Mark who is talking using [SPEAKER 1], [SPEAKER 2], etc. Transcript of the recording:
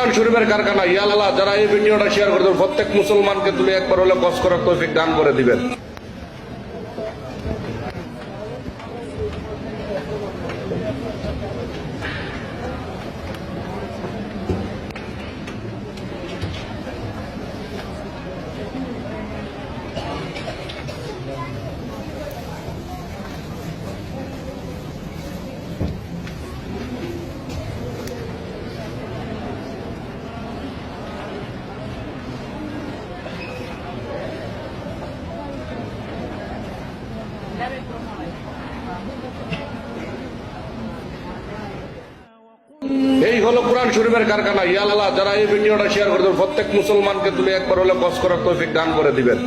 [SPEAKER 1] কোরআন শরীফের কারখানা। ইয়া আল্লাহ, যারা এই ভিডিওটা শেয়ার করে দেবেন প্রত্যেক মুসলমানকে তুমি একবার হলে কস করার তৌফিক দান করে দিবেন। এই হলো কোরআন শরীফের কারখানা। ইয়া আল্লাহ, যারা এই ভিডিওটা শেয়ার করে দেবেন প্রত্যেক মুসলমানকে তুমি একবার হলে কস করার তৌফিক দান করে দিবেন।